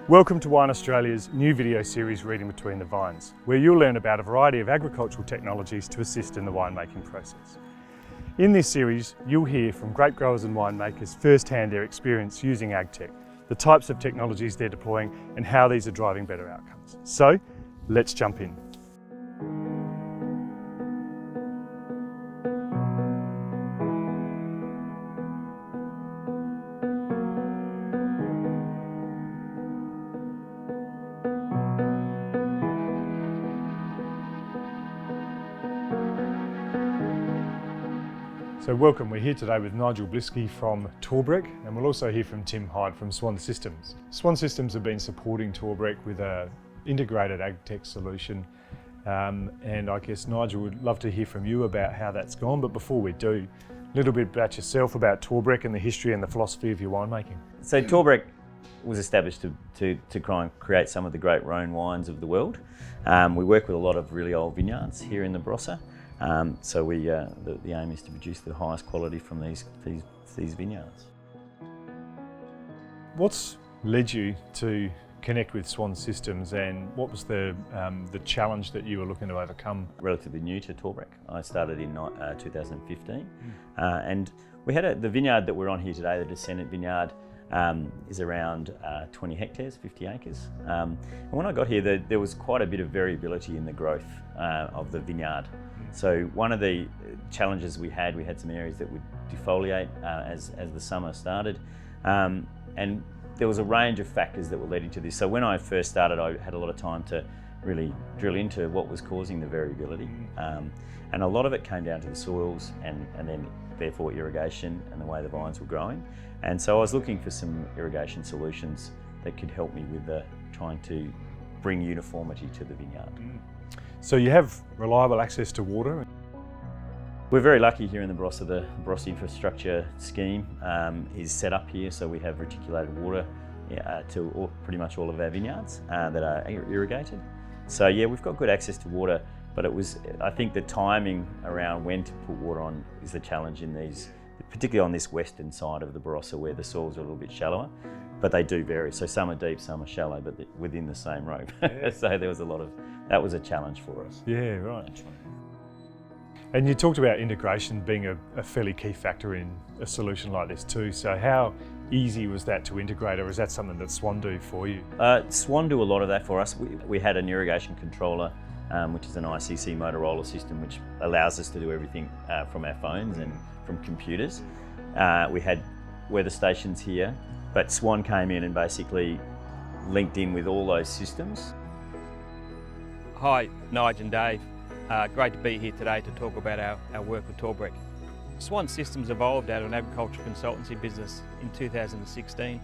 Welcome to Wine Australia's new video series Reading Between the Vines, where you'll learn about a variety of agricultural technologies to assist in the winemaking process. In this series, you'll hear from grape growers and winemakers firsthand their experience using agtech, the types of technologies they're deploying and how these are driving better outcomes. So, let's jump in. So welcome, we're here today with Nigel Blisky from Torbreck, and we'll also hear from Tim Hyde from SWAN Systems. SWAN Systems have been supporting Torbreck with an integrated agtech solution, and I guess Nigel would love to hear from you about how that's gone, but before we do, a little bit about yourself, about Torbreck and the history and the philosophy of your winemaking. So Torbreck was established to try and create some of the great Rhone wines of the world. We work with a lot of really old vineyards here in the Barossa. So the aim is to produce the highest quality from these vineyards. What's led you to connect with SWAN Systems, and what was the challenge that you were looking to overcome? Relatively new to Torbreck. I started in 2015, and we had the vineyard that we're on here today, the Descendant Vineyard, is around 20 hectares, 50 acres. And when I got here, there was quite a bit of variability in the growth of the vineyard. So one of the challenges we had some areas that would defoliate as the summer started, and there was a range of factors that were leading to this. So when I first started, I had a lot of time to really drill into what was causing the variability, and a lot of it came down to the soils and then therefore irrigation and the way the vines were growing. And so I was looking for some irrigation solutions that could help me with trying to bring uniformity to the vineyard. So you have reliable access to water? We're very lucky here in the Barossa. The Barossa infrastructure scheme is set up here, so we have reticulated water to pretty much all of our vineyards that are irrigated. So yeah, we've got good access to water, but I think the timing around when to put water on is the challenge in these, particularly on this western side of the Barossa where the soils are a little bit shallower, but they do vary. So some are deep, some are shallow, but within the same rope. Yeah. So there was that was a challenge for us. Yeah, right. And you talked about integration being a fairly key factor in a solution like this too. So how easy was that to integrate, or is that something that SWAN do for you? SWAN do a lot of that for us. We had an irrigation controller, which is an ICC Motorola system, which allows us to do everything from our phones and from computers. We had weather stations here, but SWAN came in and basically linked in with all those systems. Hi, Nigel and Dave. Great to be here today to talk about our work with Torbreck. SWAN Systems evolved out of an agricultural consultancy business in 2016.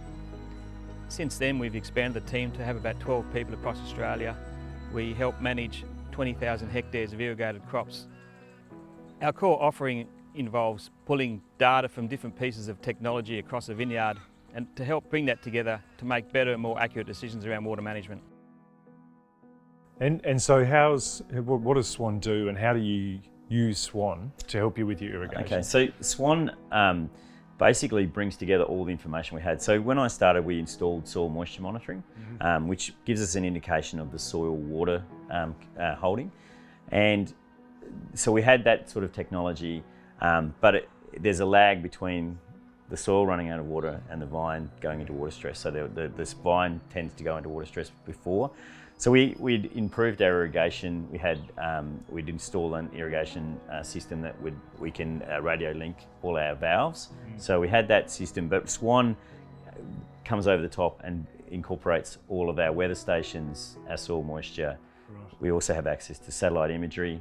Since then, we've expanded the team to have about 12 people across Australia. We help manage 20,000 hectares of irrigated crops. Our core offering involves pulling data from different pieces of technology across a vineyard and to help bring that together to make better and more accurate decisions around water management. And so what does SWAN do, and how do you use SWAN to help you with your irrigation? Okay, so SWAN basically brings together all the information we had. So when I started, we installed soil moisture monitoring, which gives us an indication of the soil water holding. And so we had that sort of technology, but there's a lag between the soil running out of water and the vine going into water stress. So this vine tends to go into water stress before. So we'd improved our irrigation. We'd install an irrigation system that we can radio link all our valves. So we had that system, but SWAN comes over the top and incorporates all of our weather stations, our soil moisture. Right. We also have access to satellite imagery,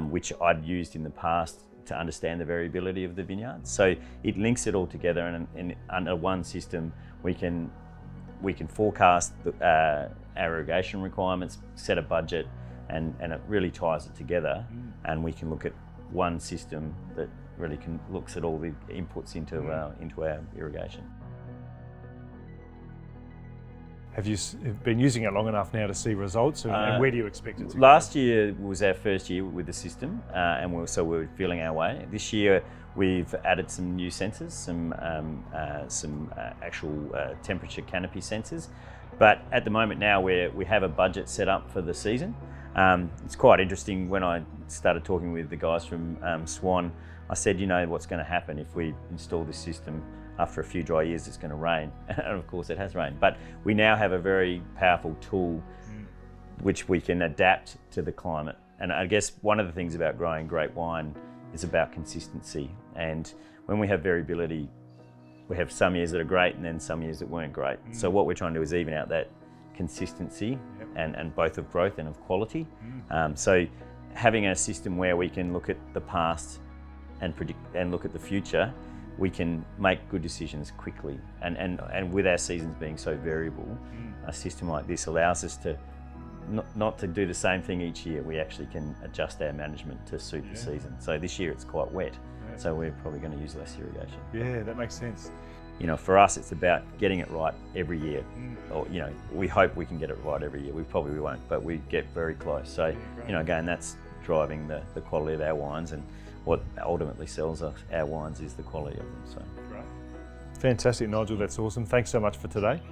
which I'd used in the past to understand the variability of the vineyard. So it links it all together, and under one system we can forecast our irrigation requirements, set a budget, and it really ties it together. And we can look at one system that really looks at all the inputs into our irrigation. Have you been using it long enough now to see results, and where do you expect it to go? Last year was our first year with the system, and we were feeling our way. This year We've added some new sensors, some actual temperature canopy sensors. But at the moment now we have a budget set up for the season. It's quite interesting. When I started talking with the guys from SWAN, I said, you know what's going to happen if we install this system after a few dry years, it's going to rain. And of course it has rained. But we now have a very powerful tool which we can adapt to the climate. And I guess one of the things about growing grape wine is about consistency. And when we have variability, we have some years that are great and then some years that weren't great. So what we're trying to do is even out that consistency and both of growth and of quality. So having a system where we can look at the past and predict and look at the future, we can make good decisions quickly. And with our seasons being so variable, a system like this allows us to not to do the same thing each year. We actually can adjust our management to suit the season. So this year it's quite wet, so we're probably going to use less irrigation. Yeah, that makes sense. You know, for us it's about getting it right every year. Or, you know, we hope we can get it right every year. We probably won't, but we get very close. So, you know, again, that's driving the quality of our wines, and what ultimately sells us our wines is the quality of them. So. Great. Fantastic, Nigel, that's awesome. Thanks so much for today.